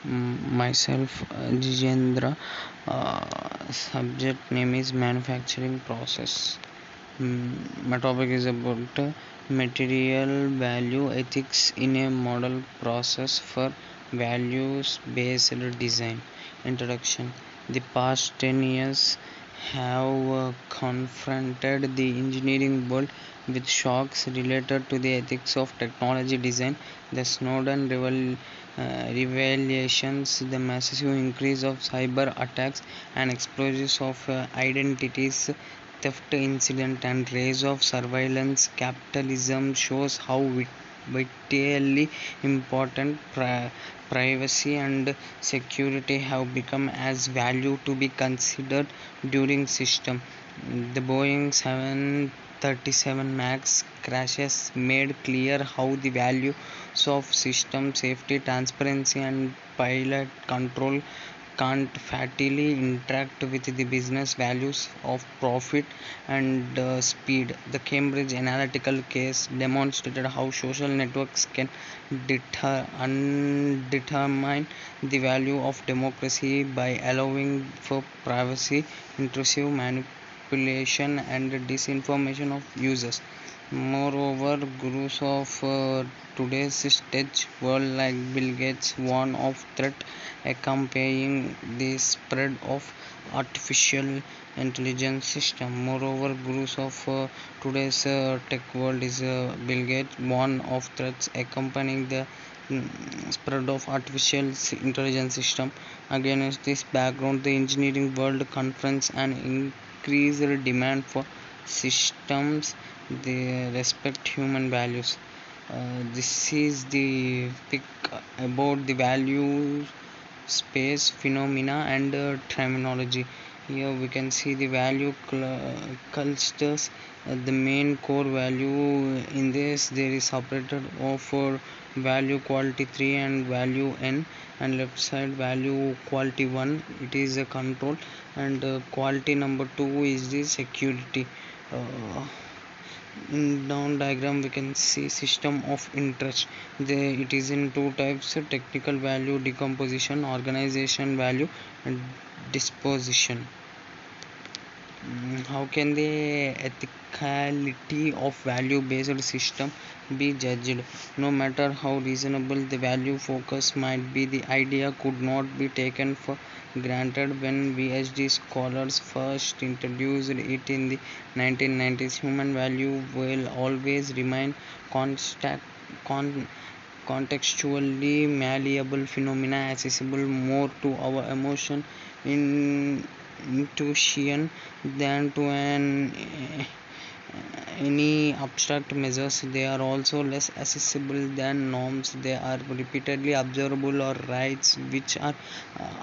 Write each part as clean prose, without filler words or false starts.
Myself, Jijendra. Subject name is manufacturing process. My topic is about material value ethics in a model process for values based design. Introduction. The past 10 years have confronted the engineering world with shocks related to the ethics of technology design. The Snowden revelations, the massive increase of cyber attacks and explosions of identities theft incident and rise of surveillance capitalism shows how vitally important privacy and security have become as value to be considered during system. The Boeing 737 Max crashes made clear how the values of system safety, transparency, and pilot control can't fatally interact with the business values of profit and speed. The Cambridge Analytical case demonstrated how social networks can determine the value of democracy by allowing for privacy, intrusive manipulation, and disinformation of users. Moreover, gurus of today's stage world like Bill Gates warn of threat accompanying the spread of artificial intelligence system. Moreover, gurus of today's tech world is Bill Gates warn of threats accompanying the spread of artificial intelligence system. Against this background, the engineering world confronts an increased demand for systems they respect human values. This is the pick about the value space phenomena and terminology. Here we can see the value clusters. The main core value in this there is separated of value quality 3 and value n, and left side value quality 1, it is a control, and quality number 2 is the security. In down diagram we can see system of interest. It is in two types: technical value decomposition, organization value, and disposition. How can the ethicality of value based system be judged? No matter how reasonable the value focus might be, the idea could not be taken for granted. When VHD scholars first introduced it in the 1990s, human value will always remain constant, contextually malleable phenomena accessible more to our emotion in intuition than to any abstract measures. They are also less accessible than norms. They are repeatedly observable or rights which are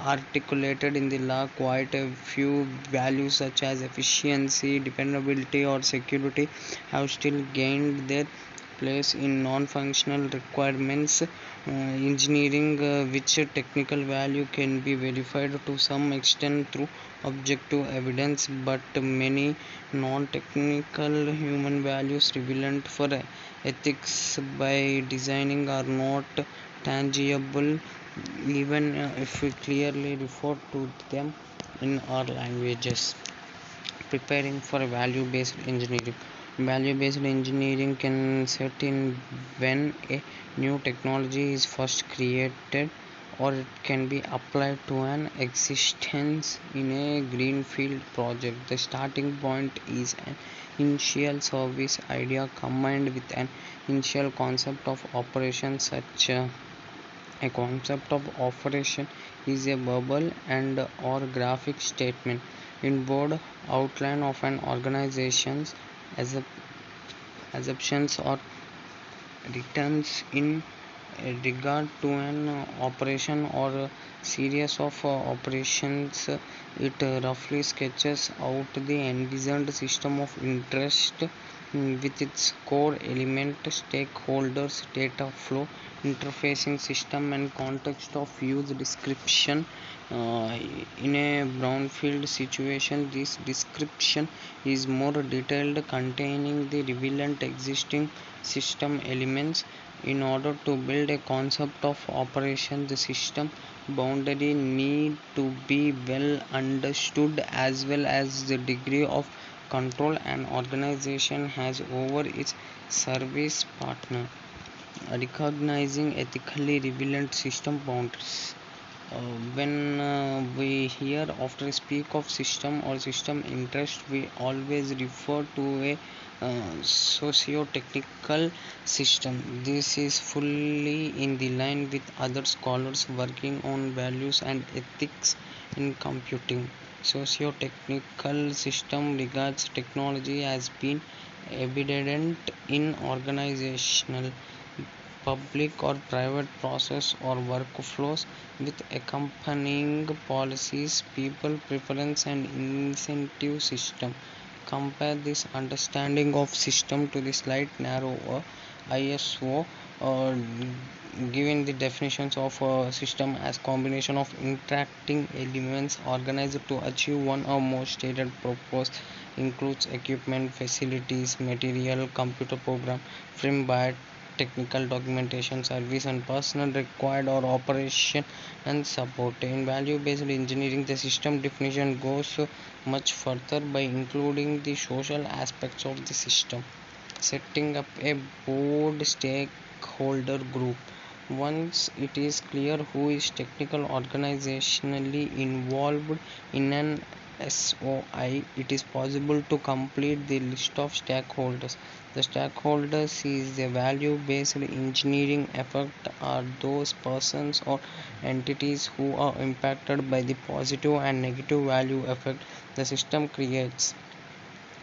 articulated in the law. Quite a few values such as efficiency, dependability, or security have still gained their place in non-functional requirements. Engineering, which technical value can be verified to some extent through objective evidence, but many non-technical human values relevant for ethics by designing are not tangible, even if we clearly refer to them in our languages. Preparing for value-based engineering. Value-based engineering can set in when a new technology is first created, or it can be applied to an existence in a greenfield project. The starting point is an initial service idea combined with an initial concept of operation. Such a concept of operation is a verbal and or graphic statement in bold outline of an organization's assumptions or returns in regard to an operation or a series of operations. It roughly sketches out the envisioned system of interest with its core element, stakeholders, data flow, interfacing system, and context of use description. In a brownfield situation, this description is more detailed, containing the relevant existing system elements. In order to build a concept of operation, the system boundary need to be well understood, as well as the degree of control an organization has over its service partner. Recognizing ethically relevant system boundaries. When we hear after speak of system or system interest, we always refer to a socio-technical system. This is fully in the line with other scholars working on values and ethics in computing. Socio-technical system regards technology as being evident in organizational, public or private process or workflows with accompanying policies, people preference and incentive system. Compare this understanding of system to the slight narrower ISO, uh, giving the definitions of a system as combination of interacting elements organized to achieve one or more stated purpose, includes equipment, facilities, material, computer program, framed by technical documentation, service and personnel required or operation and support. In value based engineering, the system definition goes much further by including the social aspects of the system, setting up a board stakeholder group. Once it is clear who is technical organizationally involved in an SOI, it is possible to complete the list of stakeholders. The stakeholders is the value based engineering effort are those persons or entities who are impacted by the positive and negative value effect the system creates.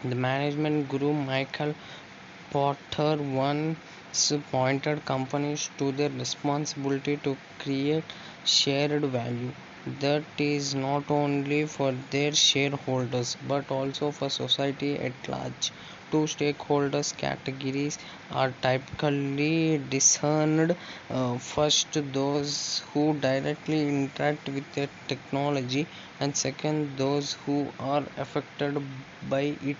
The management guru Michael Porter once pointed companies to their responsibility to create shared value that is not only for their shareholders but also for society at large. Two stakeholders categories are typically discerned. First, those who directly interact with the technology, and second, those who are affected by it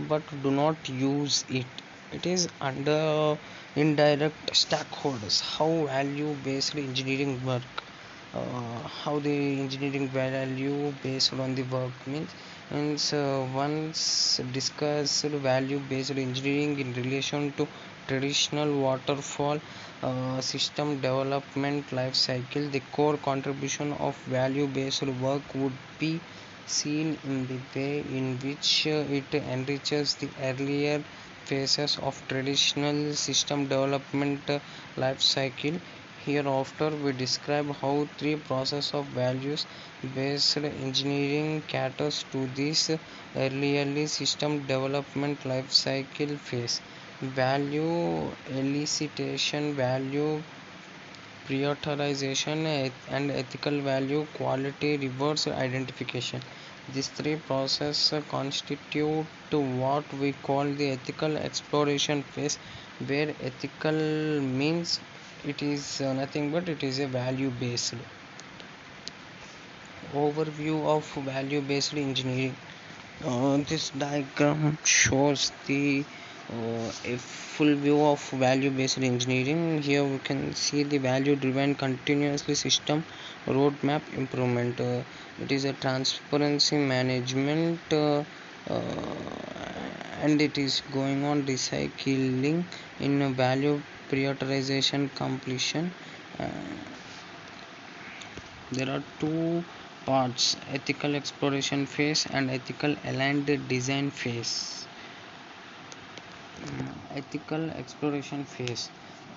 but do not use it. It is under indirect stakeholders. How value based engineering work, how the engineering value based on the work means once discussed value based engineering in relation to traditional waterfall system development life cycle. The core contribution of value based work would be seen in the way in which it enriches the earlier phases of traditional system development life cycle. Hereafter, we describe how three process of values based engineering caters to this early system development life cycle phase. Value elicitation, value prioritization, and ethical value quality reverse identification. These three processes constitute what we call the ethical exploration phase, where ethical means it is nothing but it is a value based. Overview of value based engineering. This diagram shows the a full view of value based engineering. Here we can see the value driven continuously system roadmap improvement. It is a transparency management, and it is going on recycling in a value prioritization completion. uh, there are two parts: ethical exploration phase and ethical aligned design phase. Ethical exploration phase.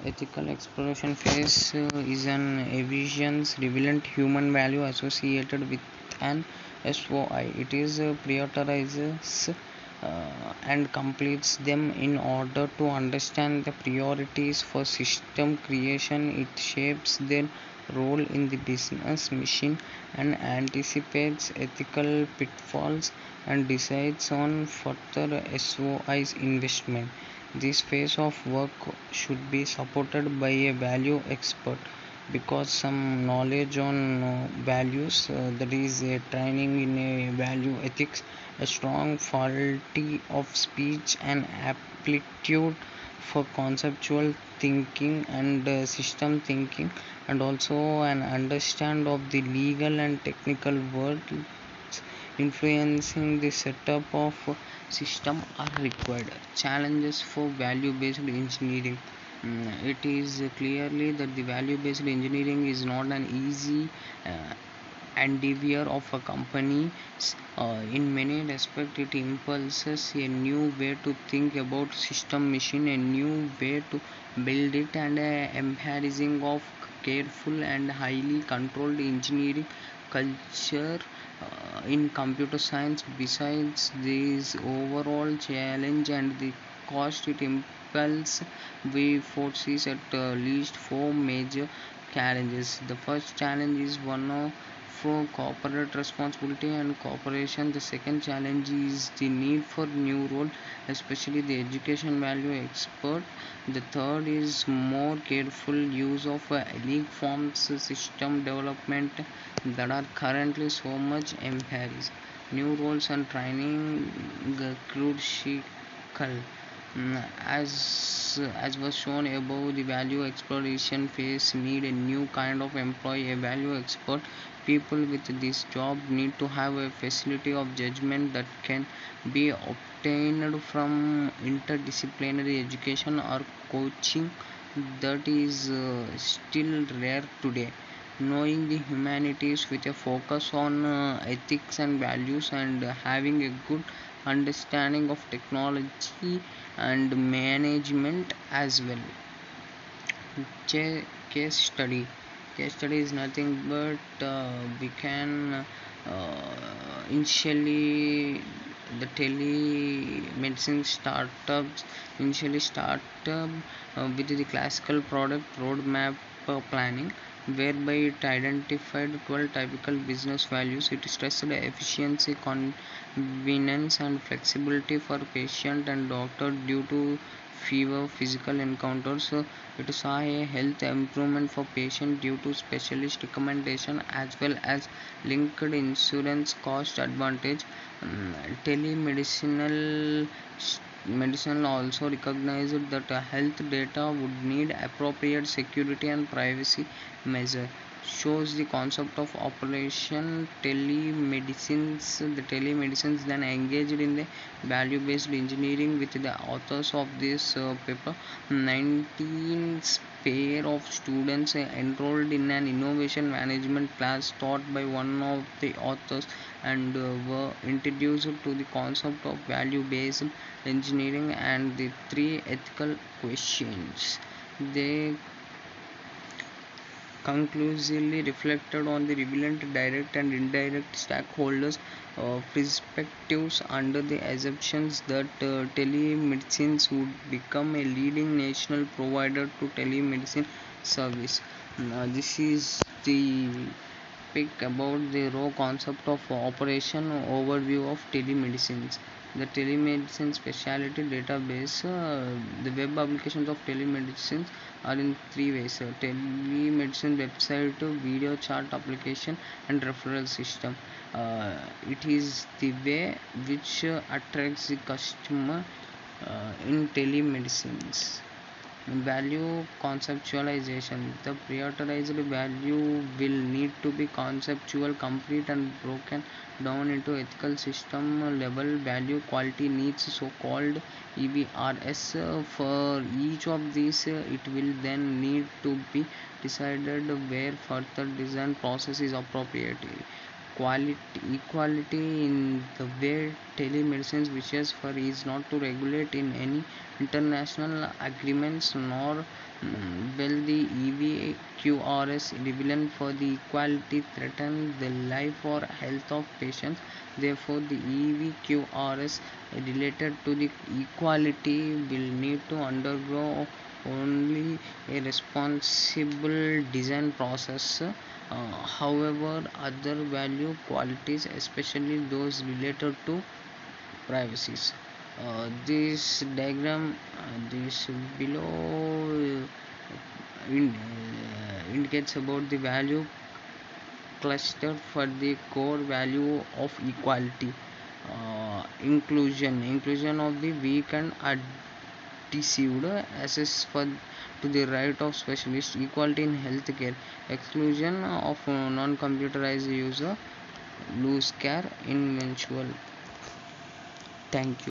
Ethical exploration phase is an evidence relevant human value associated with an SOI. It is prioritizes and completes them in order to understand the priorities for system creation. It shapes their role in the business mission and anticipates ethical pitfalls and decides on further SOI's investment. This phase of work should be supported by a value expert because some knowledge on values, that is a training in a value ethics, a strong faculty of speech and aptitude for conceptual thinking and system thinking, and also an understand of the legal and technical world influencing the setup of system are required. Challenges for value based engineering. It is clearly that the value based engineering is not an easy endeavor of a company. In many respects, it impulses a new way to think about system machine, a new way to build it, and embracing of careful and highly controlled engineering culture in computer science. Besides this overall challenge and the cost it impels, we foresees at least four major challenges. The first challenge is one of for corporate responsibility and cooperation. The second challenge is the need for new role, especially the education value expert. The third is more careful use of elite forms system development that are currently so much emphasized. New roles and training crucial. As was shown above, the value exploration phase need a new kind of employee, a value expert. People with this job need to have a facility of judgment that can be obtained from interdisciplinary education or coaching that is still rare today. Knowing the humanities with a focus on ethics and values, and having a good understanding of technology and management as well. Case study. Case study is nothing but we can initially the telemedicine startups initially startup with the classical product roadmap planning, whereby it identified 12 typical business values. It stressed efficiency, convenience, and flexibility for patient and doctor due to fewer physical encounters. It saw a health improvement for patient due to specialist recommendation as well as linked insurance cost advantage. Telemedicinal medicine also recognized that health data would need appropriate security and privacy measure. Shows the concept of operation telemedicines. The telemedicines then engaged in the value based engineering with the authors of this paper. 19 pair of students enrolled in an innovation management class taught by one of the authors, and were introduced to the concept of value based engineering and the three ethical questions. They conclusively reflected on the relevant direct and indirect stakeholders' perspectives under the assumptions that telemedicine would become a leading national provider to telemedicine service. This is the pick about the raw concept of operation overview of telemedicine. The telemedicine specialty database. The web applications of telemedicine are in three ways: telemedicine website, video chat application, and referral system. It is the way which attracts the customer in telemedicines. Value conceptualization. The prioritized value will need to be conceptual, complete, and broken down into ethical system level value. Quality needs, so called EVRS. For each of these, it will then need to be decided where further design process is appropriate. Quality equality in the way telemedicine wishes for is not to regulate in any international agreements, nor will the EVQRS relevant for the equality threaten the life or health of patients. Therefore, the EVQRS related to the equality will need to undergo only a responsible design process. However, other value qualities, especially those related to privacy. This diagram, this below indicates about the value cluster for the core value of equality. Inclusion of the weak and deceived, access for to the right of specialists, equality in healthcare, exclusion of non-computerized user, lose care in mutual. Thank you.